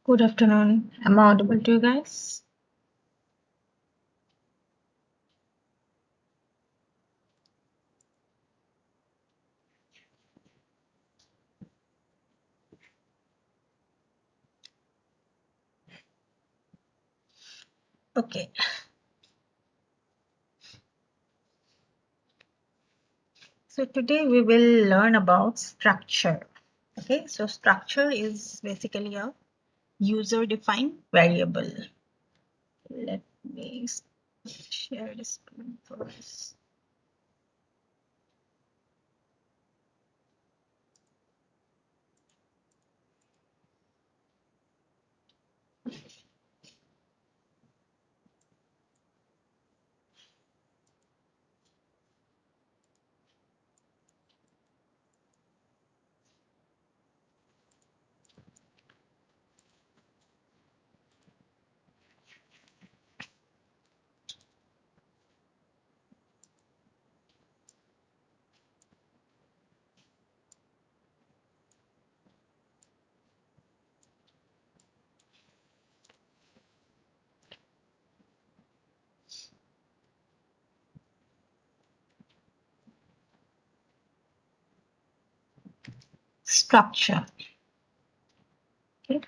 Good afternoon. Am I audible to you guys? Okay. So today we will learn about structure. Okay. So structure is basically a user-defined variable. Let me share the screen first. Structure. Okay.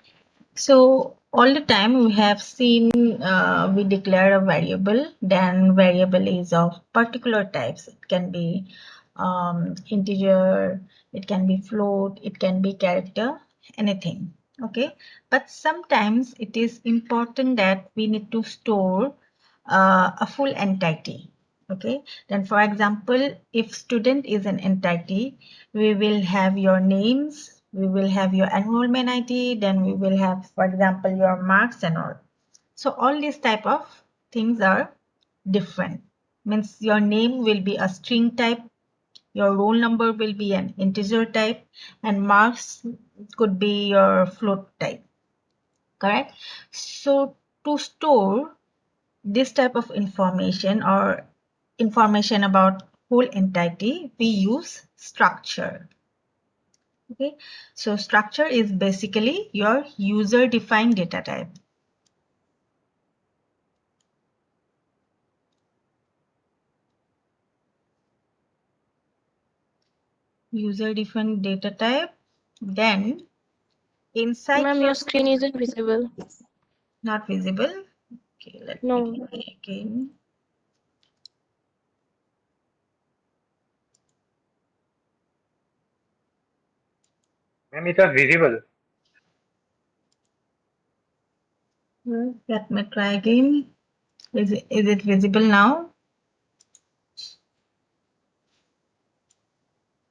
So all the time we have seen we declare a variable, then variable is of particular types. It can be integer, it can be float, it can be character, anything. Okay, but sometimes it is important that we need to store a full entity. Okay, then for example, if student is an entity, we will have your names, we will have your enrollment ID, then we will have, for example, your marks and all. So all these type of things are different. Means your name will be a string type, your roll number will be an integer type, and marks could be your float type. Correct? So to store this type of information or information about whole entity, we use structure. Okay, so structure is basically your user defined data type. User defined data type. Then inside Ma'am, your your screen isn't visible. not visible. Okay, let me No. give it again. Ma'am, it was visible. Let me try again. Is it visible now?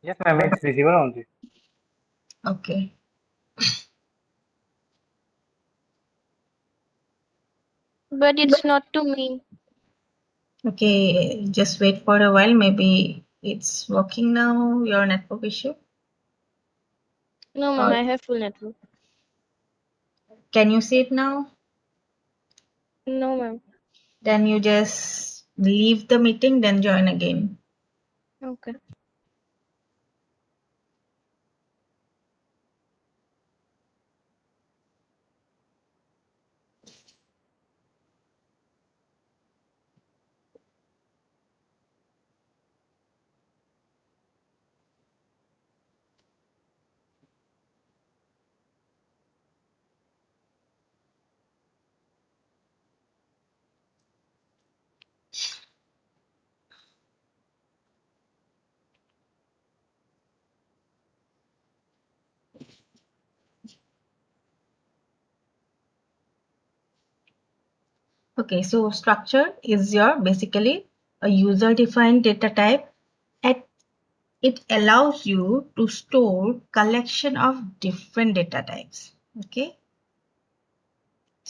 Yes, ma'am, it's visible only. Okay. But it's not to me. Okay, just wait for a while. Maybe it's working now, your network issue. No, ma'am, Or I have full network. can you see it now? No, ma'am. Then you just leave the meeting, then join again. Okay. Okay, so structure is your basically a user defined data type. It allows you to store collection of different data types. Okay,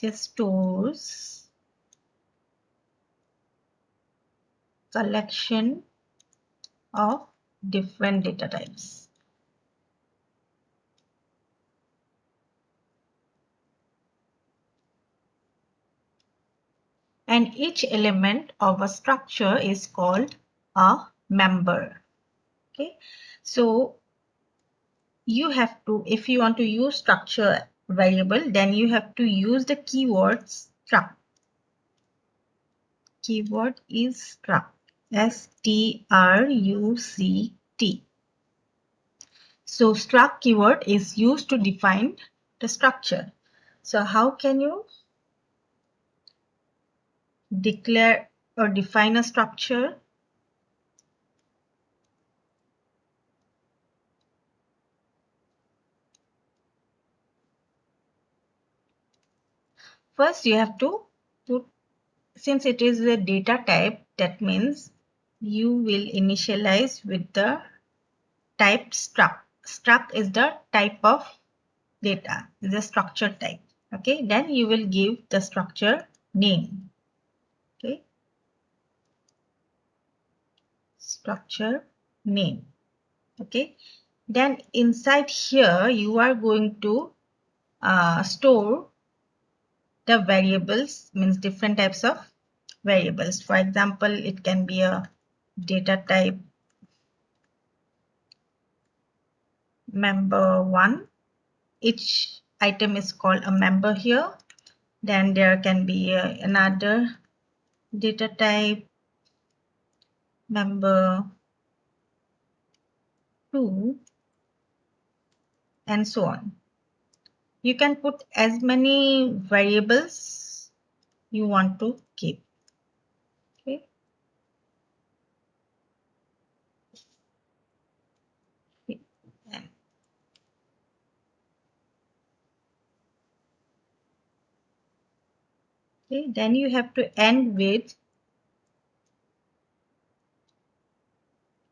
just stores collection of different data types. And each element of a structure is called a member. Okay, so you have to, if you want to use structure variable, then you have to use the keyword struct. Keyword is struct. S-T-R-U-C-T. So struct keyword is used to define the structure. So how can you declare or define a structure? First, you have to put, since it is a data type, that means you will initialize with the type struct. Struct is the type of data, is a structure type. Okay, then you will give the structure name. Okay, structure name. Okay, then inside here you are going to store the variables, means different types of variables. For example, it can be a data type member1. Each item is called a member here. Then there can be another data type member2, and so on. You can put as many variables you want to keep. Okay. Okay, then you have to end with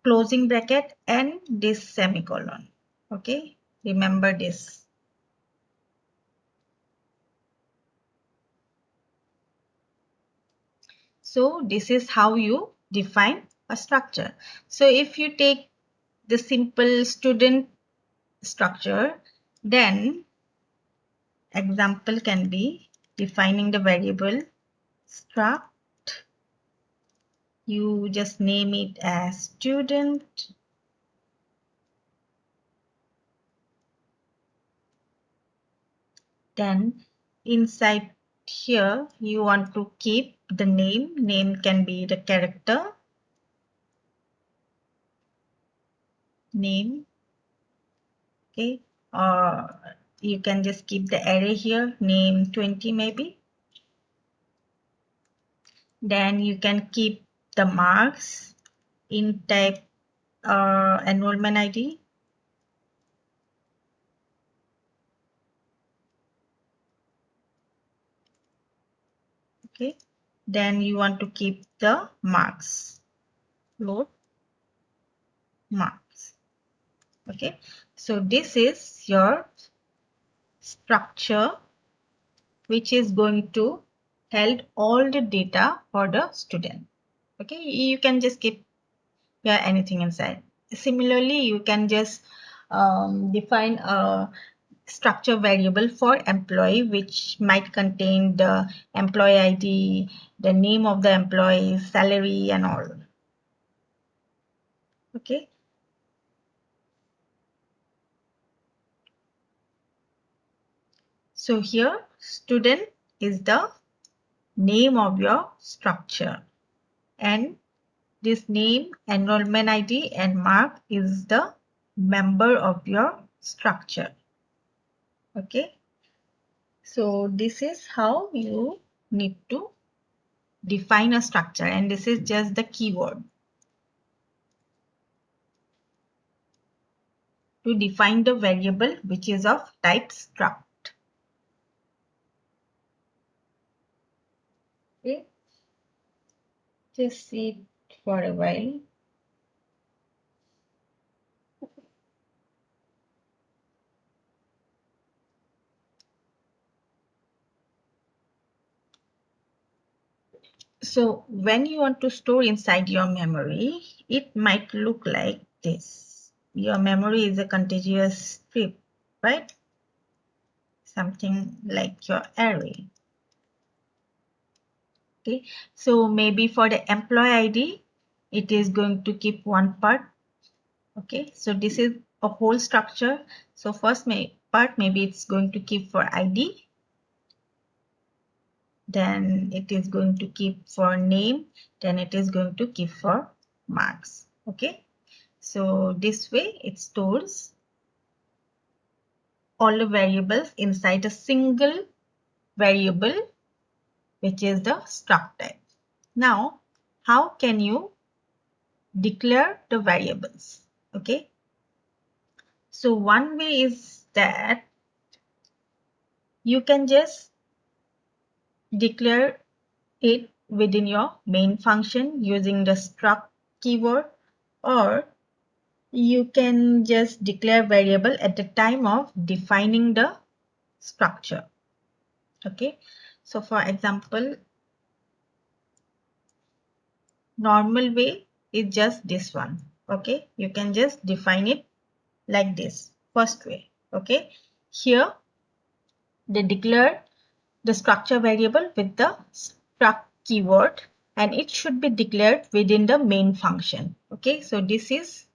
closing bracket and this semicolon. Okay, remember this. So this is how you define a structure. So if you take the simple student structure, then example can be defining the variable struct. You just name it as student. Then inside here you want to keep the name. Name can be the character name. Okay, or you can just keep the array here, name 20 maybe. Then you can keep the marks in type enrollment ID. Okay, then you want to keep the marks, load marks. Okay, so this is your structure which is going to hold all the data for the student. Okay, you can just keep anything inside. Similarly, you can just define a structure variable for employee which might contain the employee ID, the name of the employee, salary and all. Okay. So here student is the name of your structure, and this name, enrollment ID and mark is the member of your structure. Okay. So this is how you need to define a structure, and this is just the keyword to define the variable which is of type struct. Okay, just see it for a while. So when you want to store inside your memory, it might look like this. Your memory is a contiguous strip, right? Something like your array. Okay, so maybe for the employee ID, it is going to keep one part. Okay, so this is a whole structure. So first part, maybe it's going to keep for ID, then it is going to keep for name, then it is going to keep for marks. Okay, so this way it stores all the variables inside a single variable, which is the struct type. Now, how can you declare the variables? Okay, so one way is that you can just declare it within your main function using the struct keyword, or you can just declare variable at the time of defining the structure. Okay, so for example, normal way is just this one. Okay, you can just define it like this, first way. Okay, here they declare the structure variable with the struct keyword, and it should be declared within the main function. Okay, so this is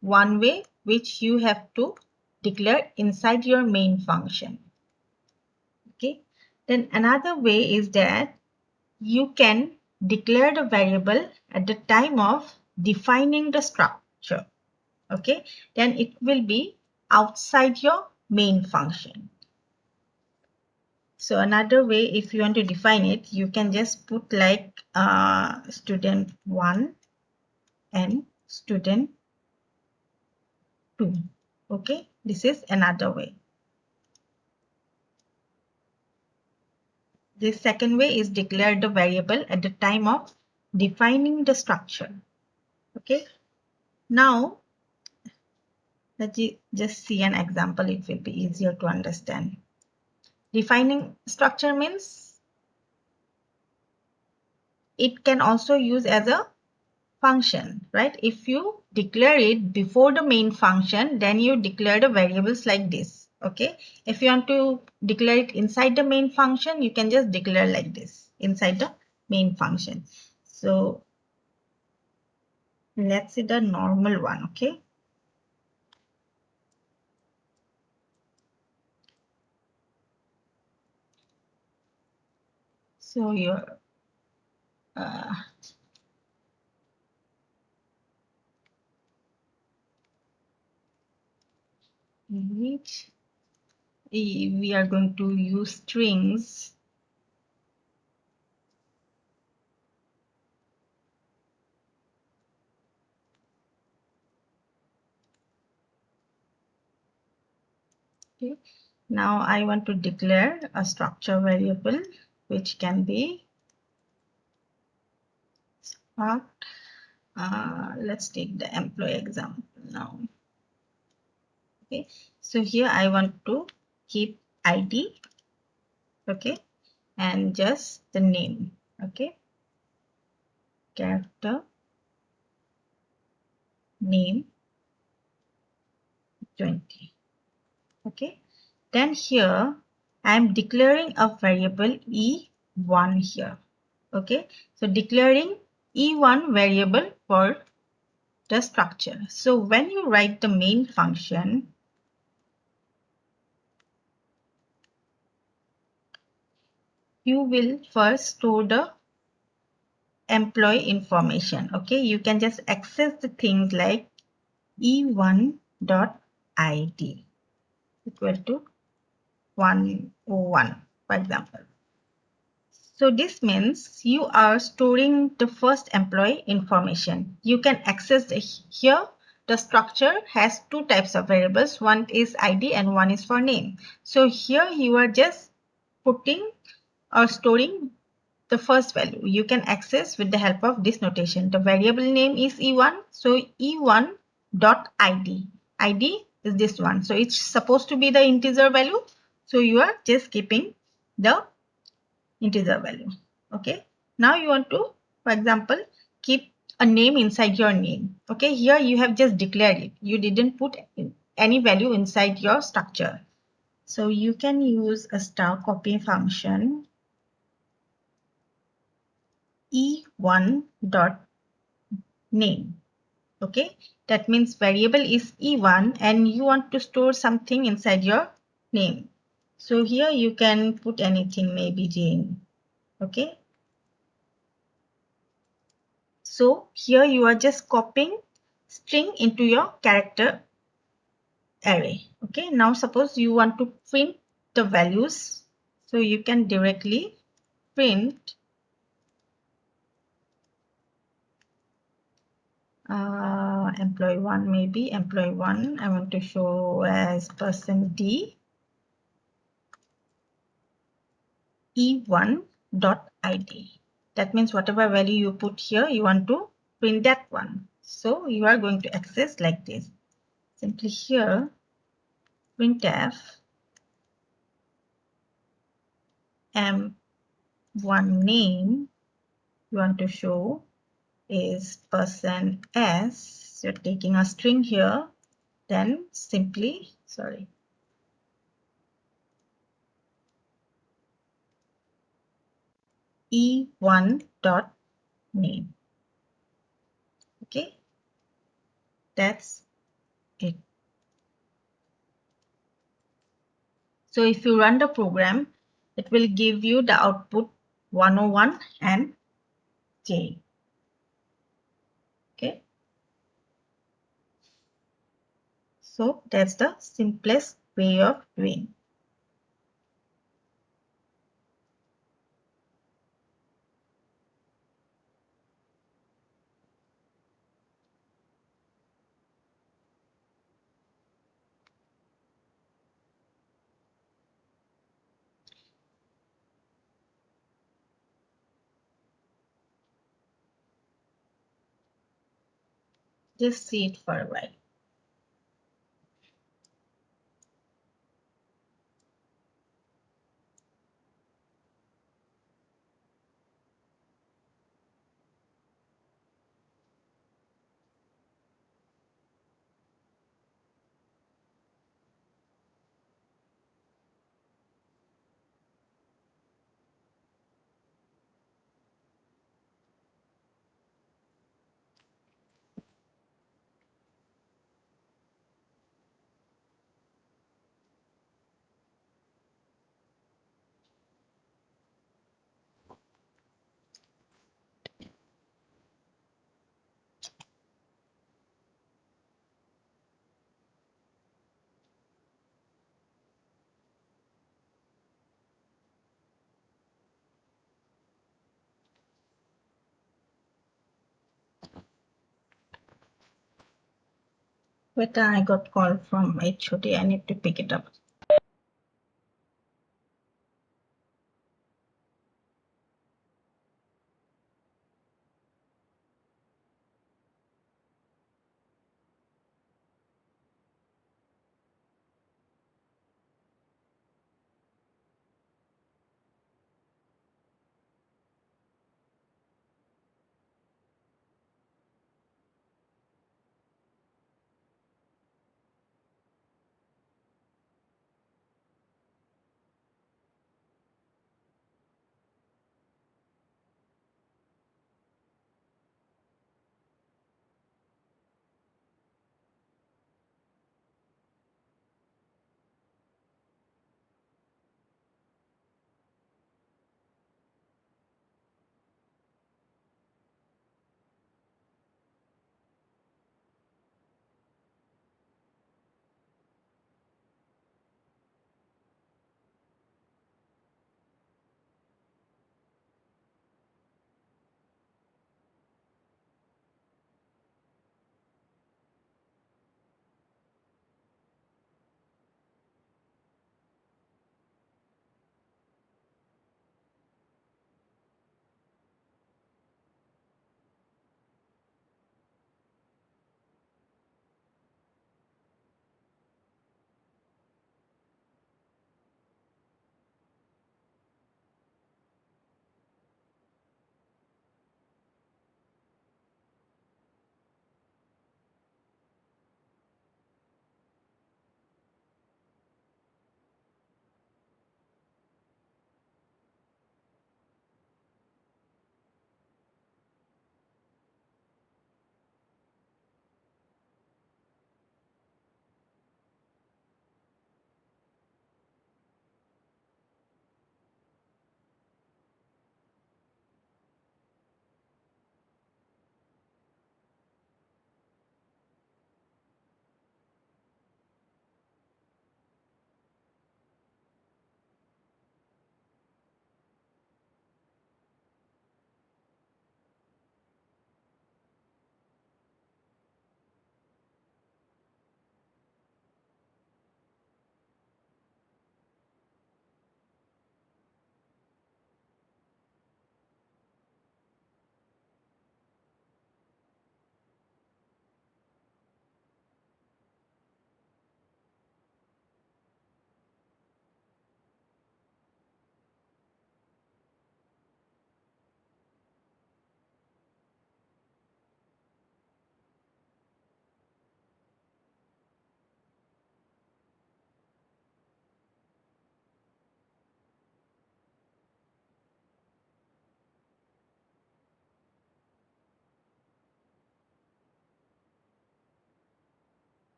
one way which you have to declare inside your main function. Okay, then another way is that you can declare the variable at the time of defining the structure. Okay, then it will be outside your main function. So another way, if you want to define it, you can just put like student 1 and student 2. Okay, this is another way. The second way is declare the variable at the time of defining the structure. Okay, now let's just see an example. It will be easier to understand. Defining structure means it can also use as a function, right? If you declare it before the main function, then you declare the variables like this. Okay, if you want to declare it inside the main function, you can just declare like this inside the main function. So let's see the normal one. Okay, so your which we are going to use strings. Okay, now I want to declare a structure variable which can be let's take the employee example now. Okay, so here I want to keep ID, okay, and just the name. Okay, character name 20. Okay, then here I am declaring a variable E1 here. Okay, so declaring E1 variable for the structure. So when you write the main function, you will first store the employee information. Okay, you can just access the things like e1.id equal to 101, for example. So this means you are storing the first employee information. You can access here. The structure has two types of variables. One is ID and one is for name. So here you are just putting or storing the first value. You can access with the help of this notation. The variable name is E1. So E1.id. ID is this one. So it's supposed to be the integer value. So you are just keeping the integer value. Okay. Now you want to, for example, keep a name inside your name. Okay. Here you have just declared it. You didn't put any value inside your structure. So you can use a star copy function e1.name. Okay, that means variable is e1 and you want to store something inside your name. So here you can put anything, maybe Jane. Okay. So here you are just copying string into your character array. Okay. Now suppose you want to print the values. So you can directly print employee 1, maybe employee 1 I want to show as person D e1.id. That means whatever value you put here, you want to print that one. So you are going to access like this. Simply here, printf m1 name you want to show is person S. You're taking a string here, then simply, sorry, e1 dot name. Okay, that's it. So if you run the program, it will give you the output 101 and J. Okay, so that's the simplest way of doing. Just see it for a while. But I got call from HOD. I need to pick it up.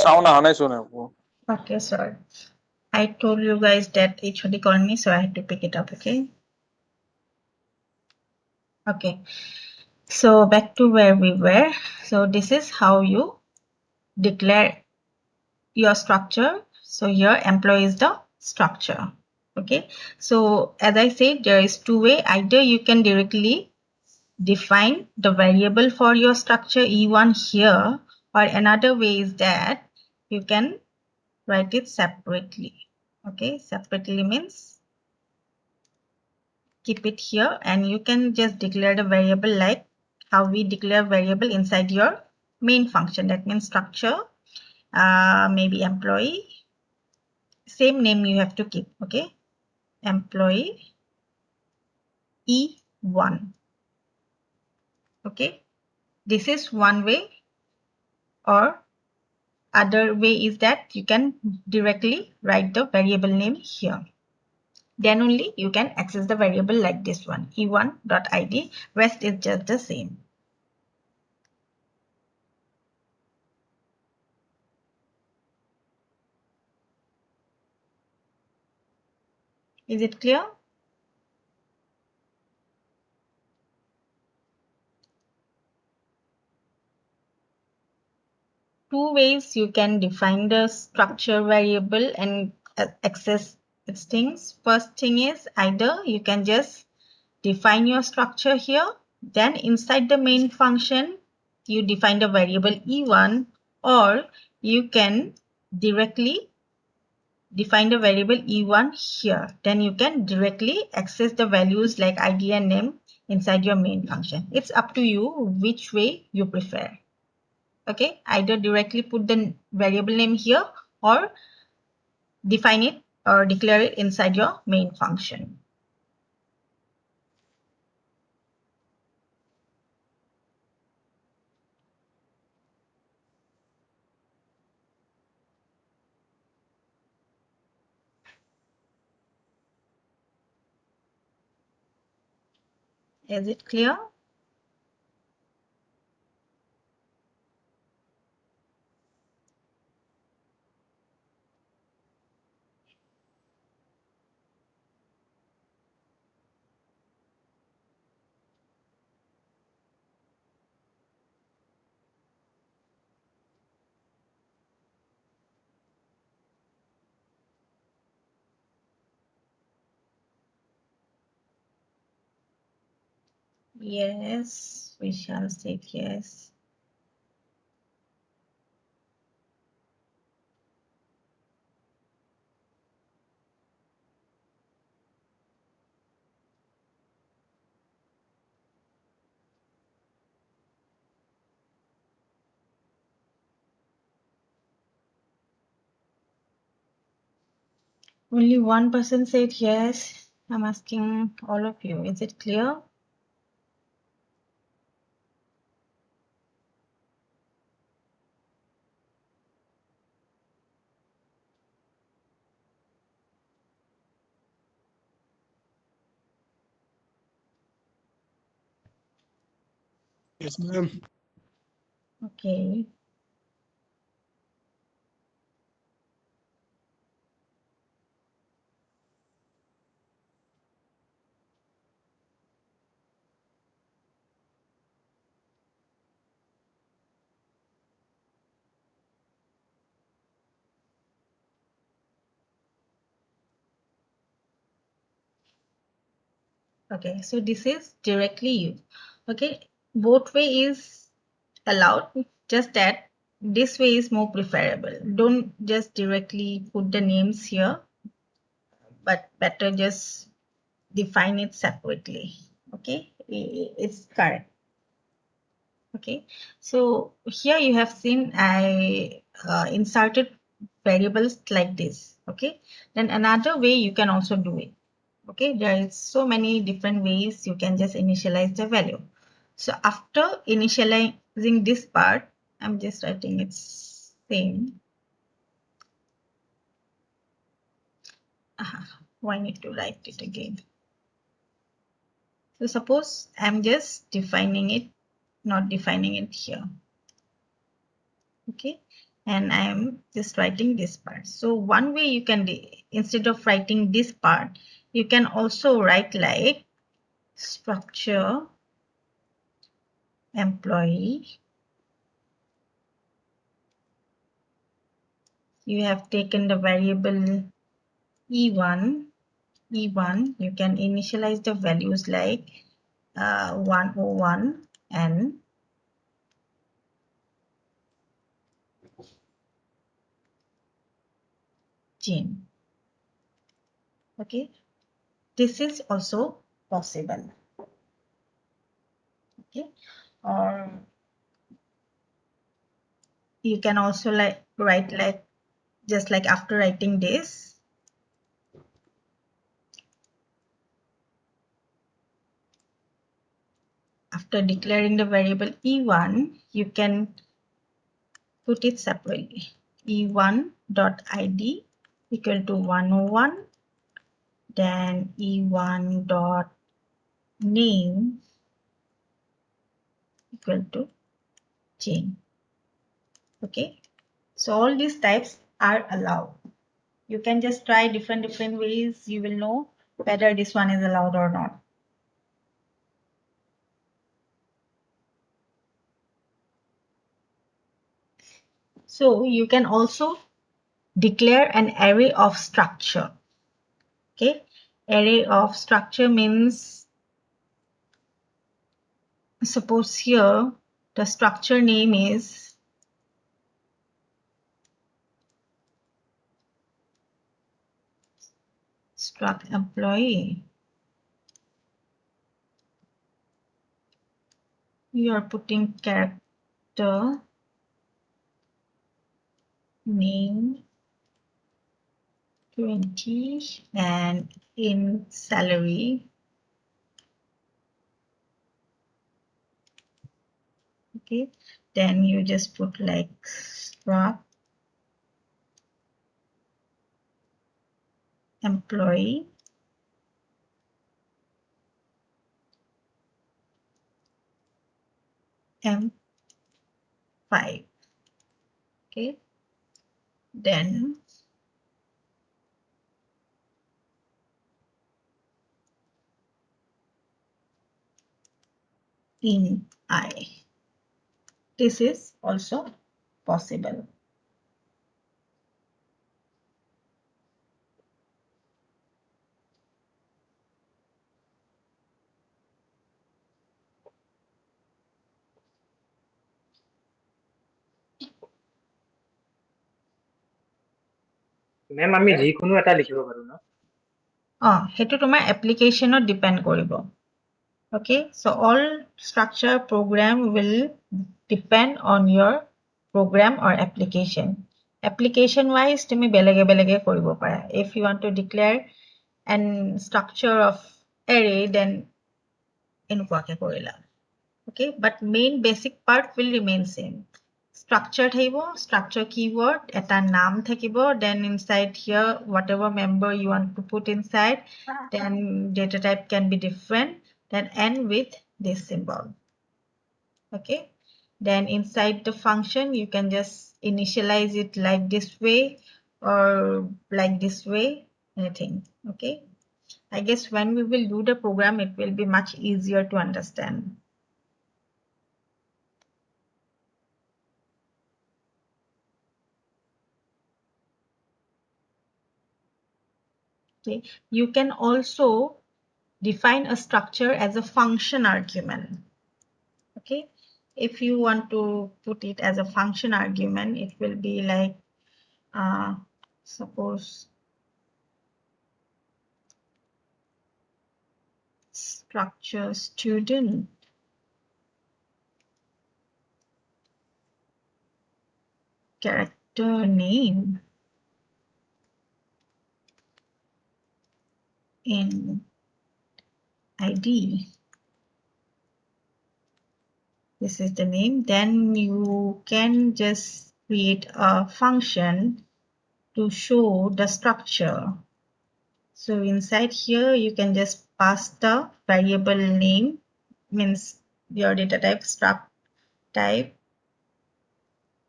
Sound आना ही सुने वो. Okay, sorry. I told you guys that HOD called me, so I had to pick it up, okay? Okay, so back to where we were. So this is how you declare your structure. So here employee is the structure, okay? So as I said, there is two way. Either you can directly define the variable for your structure E1 here, or another way is that you can write it separately. Okay, separately means keep it here and you can just declare the variable like how we declare variable inside your main function. That means structure, maybe employee, same name you have to keep, okay? Employee E1. Okay, this is one way, or other way is that you can directly write the variable name here. Then only you can access the variable like this one, e1.id. Rest is just the same. Is it clear? Two ways you can define the structure variable and access its things. First thing is either you can just define your structure here, then inside the main function you define the variable e1, or you can directly define the variable e1 here. Then you can directly access the values like id and name inside your main function. It's up to you which way you prefer. Okay, either directly put the variable name here or define it or declare it inside your main function. Is it clear? Yes, we shall say yes. Only one person said yes. I'm asking all of you. Is it clear? Yes, ma'am. Okay. Okay, so this is directly you. Okay, both way is allowed, just that this way is more preferable. Don't just directly put the names here, but better just define it separately. Okay, it's correct. Okay, so here you have seen I inserted variables like this. Okay, then another way you can also do it. Okay, there is so many different ways you can just initialize the value. So after initializing this part, I'm just writing it same. Why need to write it again? So suppose I'm just defining it, not defining it here. Okay, and I am just writing this part. So one way you can, instead of writing this part, you can also write like structure employee. You have taken the variable E1. E1, you can initialize the values like 101 and Jane. Okay, this is also possible. Okay, or you can also like write like just like after writing this, after declaring the variable E1, you can put it separately. E1.id equal to 101, then E1.name equal to Jane. Okay, so all these types are allowed. You can just try different ways. You will know whether this one is allowed or not. So you can also declare an array of structure. Okay, array of structure means, suppose here the structure name is struct employee. You are putting character name 20 and in salary. Okay, then you just put like struct employee M5. Okay, then in I. This is also possible. মেম আমি যিকোনো এটা লিখিব পাৰো ন? সেইটো তোমাৰ এপ্লিকেশ্যনত depend কৰিব। Okay, so all structure program will depend on your program or application. Application wise তুমি বেলেগে কৰিব পাৰা। If you want to declare an structure of array, then এনেকুৱাকে কৰিলা। Okay, but main basic part will remain same. Structure থাকিব, structure keyword, এটা নাম থাকিব, then inside here whatever member you want to put inside, then data type can be different, then end with this symbol. Okay, then inside the function you can just initialize it like this way or like this way, anything. Okay, I guess when we will do the program it will be much easier to understand. Okay, you can also define a structure as a function argument. Okay, if you want to put it as a function argument, it will be like suppose structure student character name in ID. This is the name. Then you can just create a function to show the structure. So inside here you can just pass the variable name, means your data type struct type,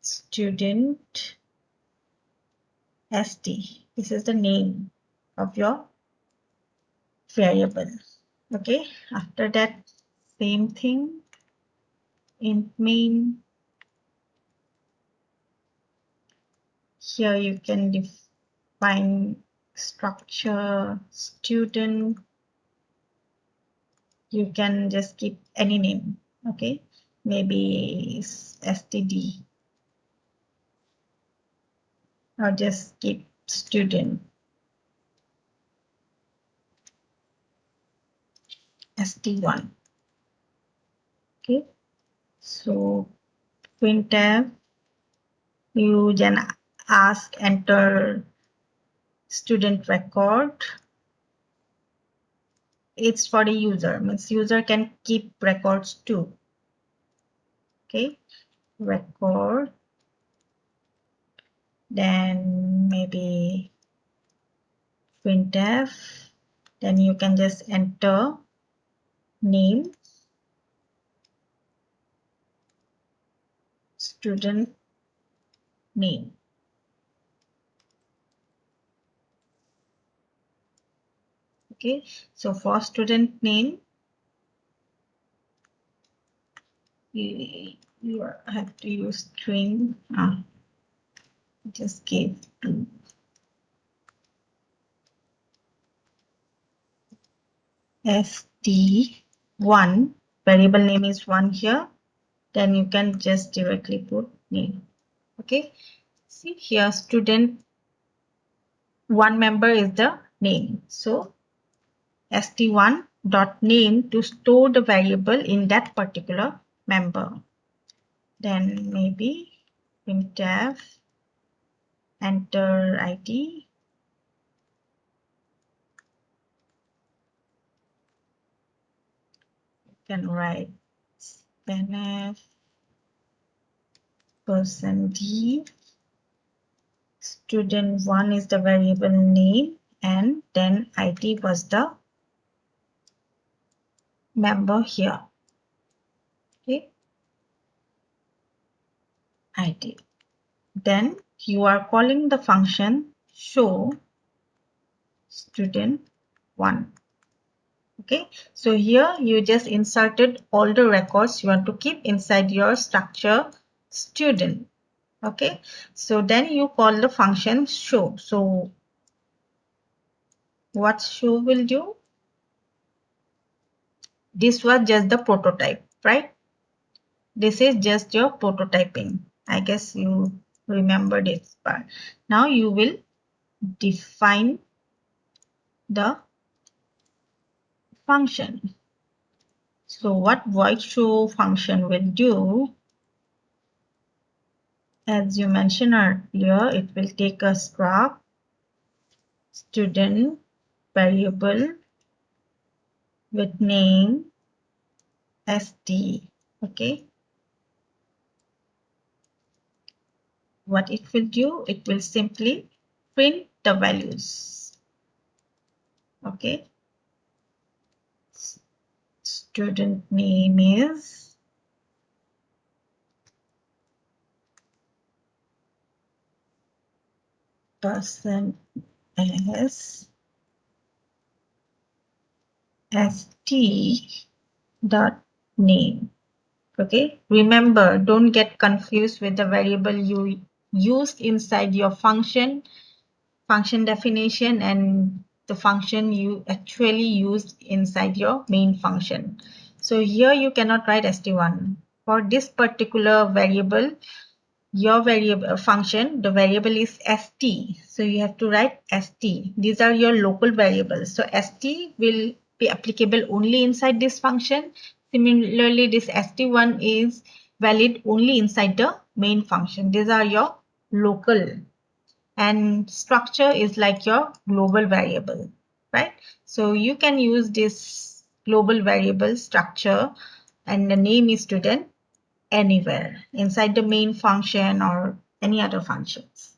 student st. This is the name of your variable. Okay, after that, same thing, int main. Here you can define structure student. You can just keep any name. Okay, maybe std, or just keep student st1. Okay, so printf, you then ask enter student record. It's for the user, means user can keep records too. Okay, record, then maybe printf, then you can just enter name, student name. Okay, so for student name, you have to use string. Just give to st1, variable name is 1 here, then you can just directly put name. Okay, see here, student one member is the name, so st1 dot name to store the variable in that particular member. Then maybe printf enter id, you can write scanf %d, student one is the variable name, and then id was the member here. Okay, id. Then you are calling the function show student one. Okay, so here you just inserted all the records you want to keep inside your structure student. Okay, so then you call the function show. So what show will do? This was just the prototype, right? This is just your prototyping. I guess you remember this part. Now you will define the function. So what void show function will do, as you mentioned earlier, it will take a struct student variable with name st. Okay, what it will do, it will simply print the values. Okay, student name is person as st dot name. Okay, remember, don't get confused with the variable you used inside your function definition and the function you actually used inside your main function. So here you cannot write st1. For this particular variable, your variable function, the variable is st. So you have to write st. These are your local variables. So st will be applicable only inside this function. Similarly, this st1 is valid only inside the main function. These are your local, and structure is like your global variable, right? So you can use this global variable structure and the name is student anywhere inside the main function or any other functions.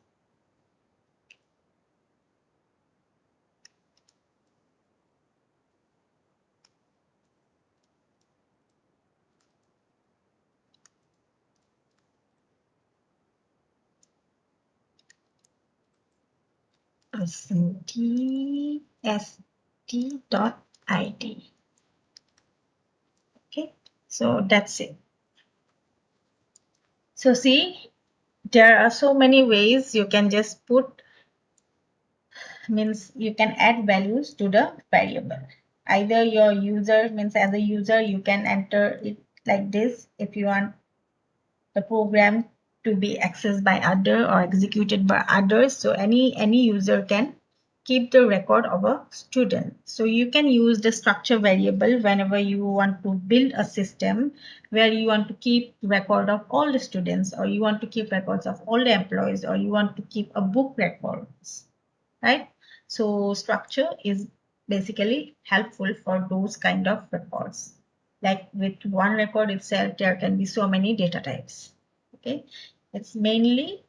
%tst.id. Okay, so that's it. So see, there are so many ways you can just put, means you can add values to the variable. Either your user, means as a user, you can enter it like this if you want the program to be accessed by other or executed by others. So any user can keep the record of a student. So you can use the structure variable whenever you want to build a system where you want to keep record of all the students, or you want to keep records of all the employees, or you want to keep a book records, right? So structure is basically helpful for those kind of records. Like with one record itself, there can be so many data types. Okay, it's mainly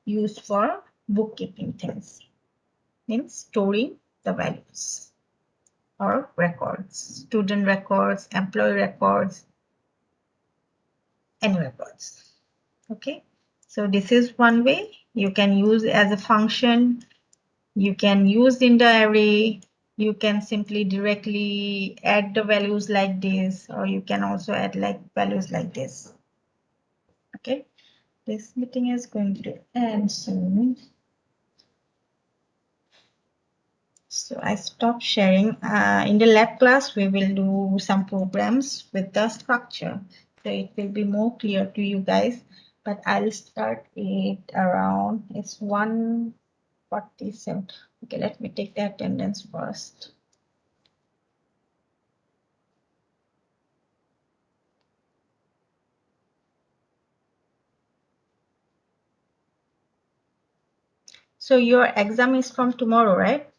used for bookkeeping things, means storing the values or records, student records, employee records, any records. Okay, so this is one way you can use as a function. You can use in the array. You can simply directly add the values like this, or you can also add like values like this. Okay, this meeting is going to end soon. So I stop sharing. In the lab class, we will do some programs with the structure. So it will be more clear to you guys, but I'll start it around, it's 1:47. Okay, let me take the attendance first. So your exam is from tomorrow, right?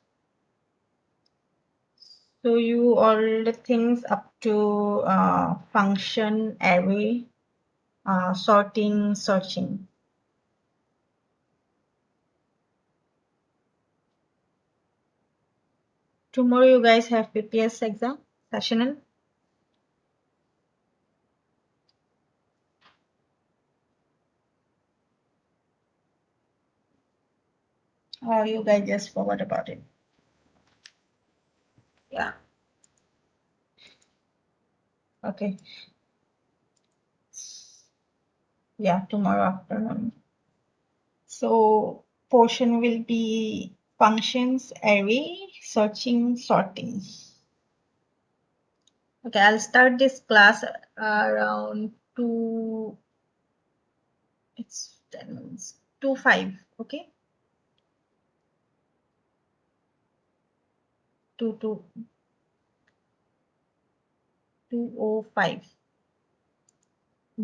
So you all the things up to function, array, sorting, searching. Tomorrow you guys have PPS exam, sessional. Or you guys just forgot about it? Yeah. Okay. Yeah, tomorrow afternoon. So portion will be functions, array, searching, sorting. Okay, I'll start this class around 2. It's 10 minutes. 2:05. Okay. 2:05.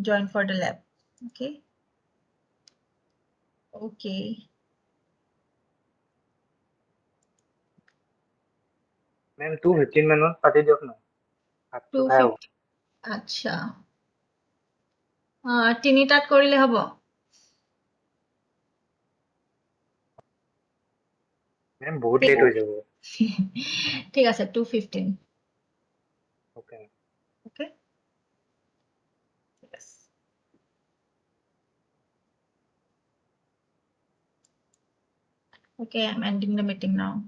Join for the lab. Okay. Okay. মেম 2:15 মানত পাতি দিয়ক ন ভাতটো খাই আহোঁ 2:50. আচ্ছা। 3টাত কৰিলে হ'ব? মেম বহুত লেট হৈ যাব ঠিক আছে, 2:15. ওকে Okay. Yes. Okay, I'm ending the meeting now.